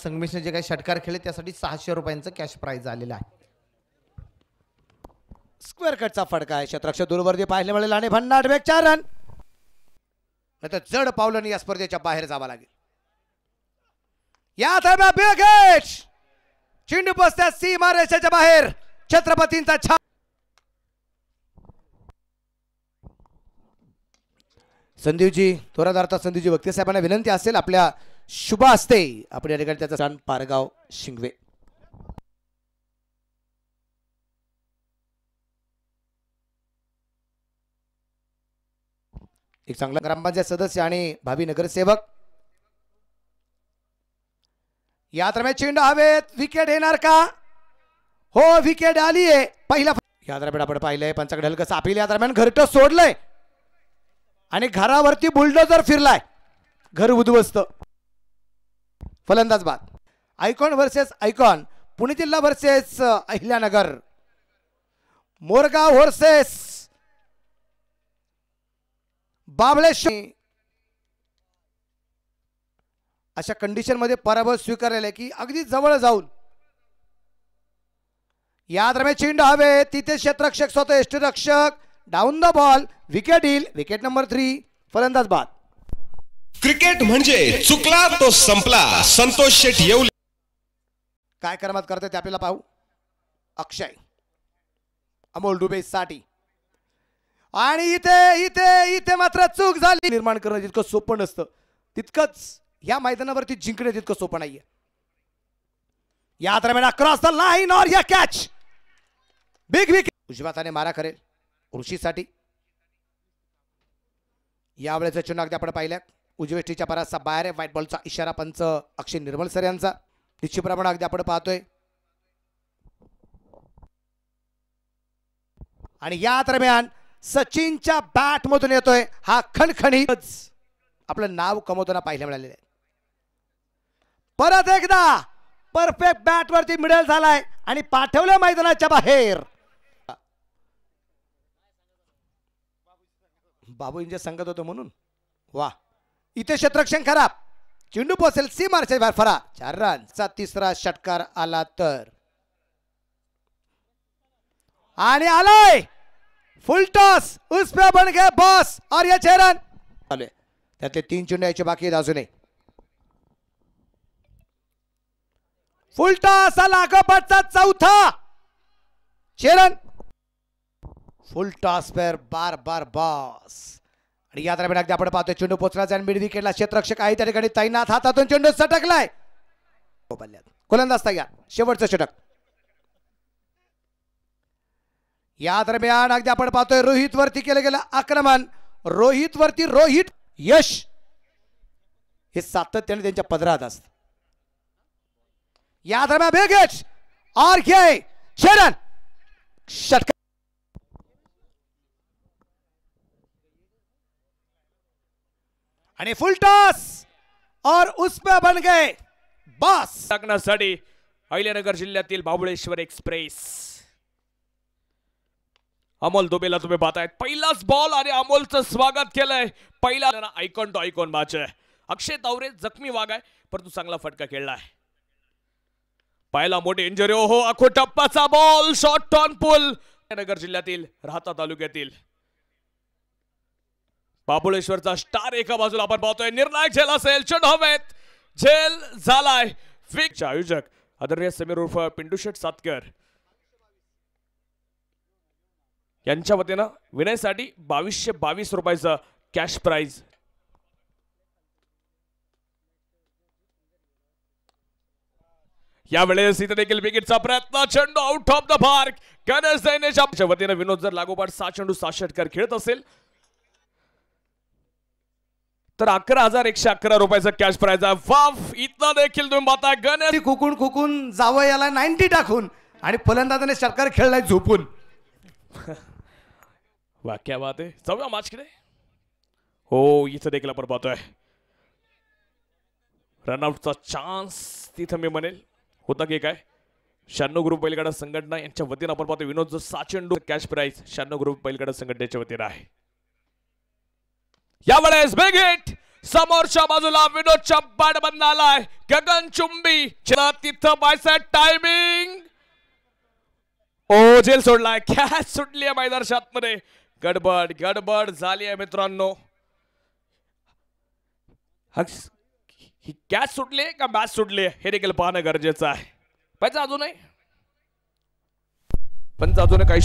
संगमेशने जे काही षटकार खेळले त्यासाठी 600 रुपयांचं कॅश प्राइज आलेलं आहे. स्क्वेअर कटचा फटका आहे. क्षेत्ररक्षक दूरवरती पाहिले मिळेल आणि भन्नाट वेग 4 रन. नाही तर जड पावलं या स्पर्धेच्या बाहेर जावं लागेल. या दरम्यान बिग हिट चेंडू पोचत्या सीमारेषेच्या बाहेर. छत्रपतींचा छा संदीपजी थोरादार्थ संदीपजी वक्ते साहेबांना विनंती असेल आपल्या शुभ हस्ते आपण या ठिकाणी त्याचा सण पारगाव शिंगवे एक चांगला ग्रामपंचायत सदस्य आणि भावी नगरसेवक. या दरम्यान चेंडू हवेत. विकेट येणार का? हो विकेट आली आहे. पहिला या दरम्यान आपण पाहिलंय पंचाकडे हलकं सापील. या दरम्यान घरटं सोडलंय आणि घरावरती बुलडोजर फिरलाय. घर उद्ध्वस्त. फलंदाज बाद. Icon versus icon. पुणे जिल्हा वर्सेस अहिल्यानगर. मोरगाव वर्सेस बाबळेश्वर. अशा कंडिशन मध्ये पराभव स्वीकारलेला आहे की अगदी जवळ जाऊन. या दरम्यान चेंडू हवे तिथे क्षेत्ररक्षक स्वतः यष्टीरक्षक डाऊन द बॉल. विकेट येईल. Wicket number 3. फलंदाज बाद. क्रिकेट म्हणजे चुकला तो संपला. संतोष शेठ येवले काय करमत करते ते आपल्याला पाहू. अक्षय अमोल डुबे साठी आणि इथे इथे इथे मात्र चूक झाली. निर्माण करणं जितकं सोपं नसतं तितकंच या मैदानावरती जिंकणे तितकं सोपं नाहीये. या दरम्यान क्रॉस द लाईन और या कॅच. Big wicket. उजव्या हाताने मारा करेल ऋषीसाठी. यावेळेचा चेंडू अगदी आपण पाहिल्या उजवेष्टीच्या पराचा बाहेर आहे. व्हाईट बॉलचा इशारा पंच अक्षय निर्मल सर यांचा. निश्चितप्रमाणे अगदी आपण पाहतोय. आणि या दरम्यान सचिनच्या बॅट मधून येतोय हा खणखणीत आपलं नाव कमवताना पाहायला मिळालेलं आहे. परत एकदा परफेक्ट बॅट वरती मिडल झालाय आणि पाठवलं मैदानाच्या बाहेर. बाबू इंजे सांगत होतो म्हणून. वा इथे क्षेत्ररक्षण खराब. चेंडू पोहोचेल सी मार्च्या बाहेर. फरा 4 रनचा तिसरा षटकार आला तर. आणि आलाय फुल टॉस. उस पे बन गए बॉस और ये 6 रन. त्यातले 3 चेंडू यायचे बाकी आहेत अजूनही. फुल टॉस लागोपाठचा चौथा. 6 रन. फुल टॉस पर बार बार बॉस. आणि या दरम्यान अगदी आपण पाहतोय चेंडू पोचला मिड विकेटला क्षेत्ररक्षक आहे त्या ठिकाणी तैनात. हातातून चेंडू सटकलाय. गोलंदाज तयार. शेवटचं षटक. या दरम्यान अगदी आपण पाहतोय रोहित वरती केलं गेलं आक्रमण. रोहित वरती रोहित यश हे सातत्याने त्यांच्या पदरात असत. या दरम्यान बिग हिट और ये 6 रन. षटकार आणि फुल टॉस और उस पे बन गए बॉस. टाकण्यासाठी अहिल्यानगर जिल्ह्यातील बाबुळेश्वर एक्सप्रेस. अमोल दुबेला तुम्ही पाहतायत. पहिलाच बॉल आणि अमोलचं स्वागत केलंय. पहिला आयकॉन टू आयकॉन मॅच आहे. अक्षय तावरे जखमी वाघ आहे परंतु चांगला फटका खेळलाय. पहिला मोठी इंजरी. हो अखो टप्पाचा बॉल. शॉर्ट टॉन पुल. नगर जिल्ह्यातील राहता तालुक्यातील बाबुळेश्वरचा स्टार एका बाजूला आपण पाहतोय. निर्णायक झेल असेल. चेंडू हवेत. झेल झालाय. फिक्स आयोजक आदरणीय समीर उर्फ पिंटू शेठ सातकर यांच्या वतीनं विनयसाठी 2222 रुपयाचं कॅश प्राइज. यावेळेस इथे देखील विकेटचा प्रयत्न. चेंडू out of the park. Ganesh दैनेच्या वतीनं विनोद जर लागोपाठ 6 चेंडू 6 षटकार खेळत असेल तर 11,111 रुपयाचा कॅश प्राइज आहे. वाफ इथं देखील तुम्ही पाहता गणेश खुकून खुकून जावं याला 90 टाकून आणि फलंदाजाने षटकार खेळलाय झोपून. वा क्या बात आहे. जाऊया मॅच कडे. हो इथं देखील आपण पाहतोय रनआउटचा चान्स. तिथं मी म्हणेल होता की काय. 96 ग्रुप बैलगाडा संघटना यांच्या वतीनं आपण पाहतोय विनोद 6 चेंडू कॅश प्राइज 96 ग्रुप बैलगाडा संघटनेच्या वतीनं आहे. यावेळेस बिग हिट समोरच्या बाजूला विनोदच्या बॅट बंद आलाय. गगन चुंबी तिथं बायसेट टायमिंग. ओ जेल सोडलाय. कॅच सुटली आहे मैदानाच्या आतमध्ये. गडबड गडबड झाली आहे मित्रांनो. ही कॅच सुटली का मॅच सुटली हे देखील पाहणं गरजेचं आहे. पण अजूनही काही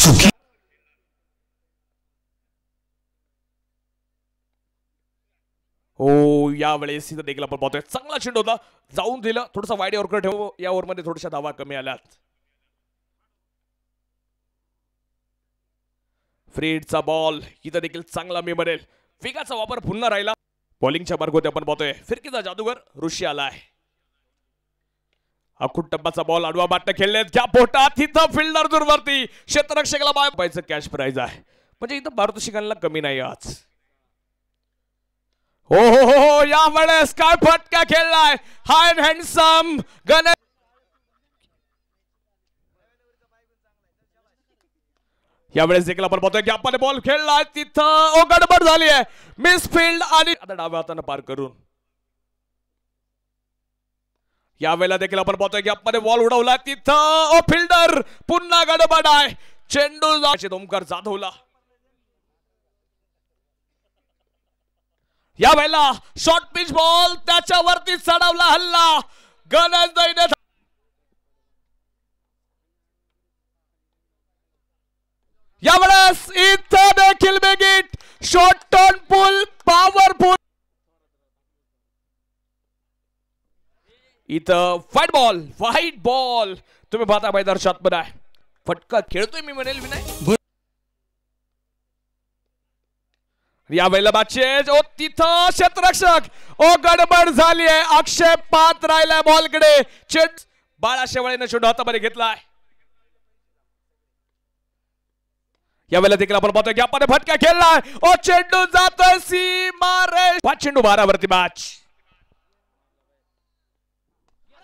हो यावेळेस इथं देखील आपण पाहतोय चांगला चेंडू होता. जाऊन दिलं थोडंसं वाईड ओव्हर ठेव. या ओव्हरमध्ये थोड्याशा धावा कमी आल्यात. फ्रीडचा बॉल इथं देखील चांगला मी बनेल. फिगाचा वापर पुन्हा राहिला. बॉलिंगच्या मार्गावर आपण पाहतोय फिरकीचा जादूगर ऋषी आलाय. अखुट टप्पाचा बॉल आडवा बॅटने खेळलेत. घ्या पोटात. तिथं फिल्डर दूरवरती क्षेत्ररक्षकाला बाय पाहायचं कॅश प्राइज आहे. म्हणजे इथं पारितोषिकांना कमी नाही आज. हो हो हो हो यावेळेस काय फटका खेळलाय. हाय हँडसम गणेश. यावेळेस देखील आपण पाहतोय की आपण बॉल खेळलाय. तिथं गडबड झाली आहे. मिस फील्ड आणि आता डाव्या हाताने पार करून. यावेळेला देखील आपण पाहतोय की आपण बॉल उडवला. तिथं फिल्डर पुन्हा गडबड आहे. चेंडू ओमकार जाधवला. यावेळेला शॉर्ट पिच बॉल त्याच्यावरती चढवला हल्ला. गणेश दैने यावेळेस इथं देखील बेगिट. शॉर्ट टर्न पुल पॉवरफुल. इथं व्हाईट बॉल तुम्ही पाहता मैदानाच्या आतमध्ये आहे. फटका खेळतोय मी म्हणेल विनय. यावेळेला बाचेज तिथं क्षेत्ररक्षक गडबड झाली आहे. आक्षेप पाहत राहिलाय बॉलकडे. बाळा शेवाळेनं चेंडू हातामध्ये घेतलाय. यावेळेला देखील आपण पाहतोय की आपण फटका खेळलाय. चेंडू जातोय सीमा रे. 5 चेंडू 12 वरती मॅच.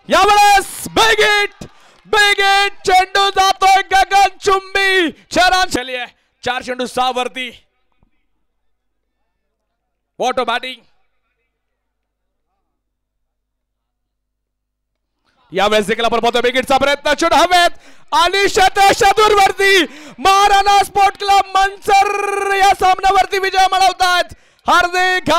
यावेळेस बेगिट चेंडू जातोय गगन चुंबी. चली आहे 4 चेंडू 6 वरती. Water batting. यावेळेस देखील आपण पाहतोय बेगिटचा प्रयत्न. चेंडू हवेत आणि दूरवरती. महाराणा स्पोर्ट क्लब मंचर या सामन्यावरती विजय मिळवतात. हार्दिक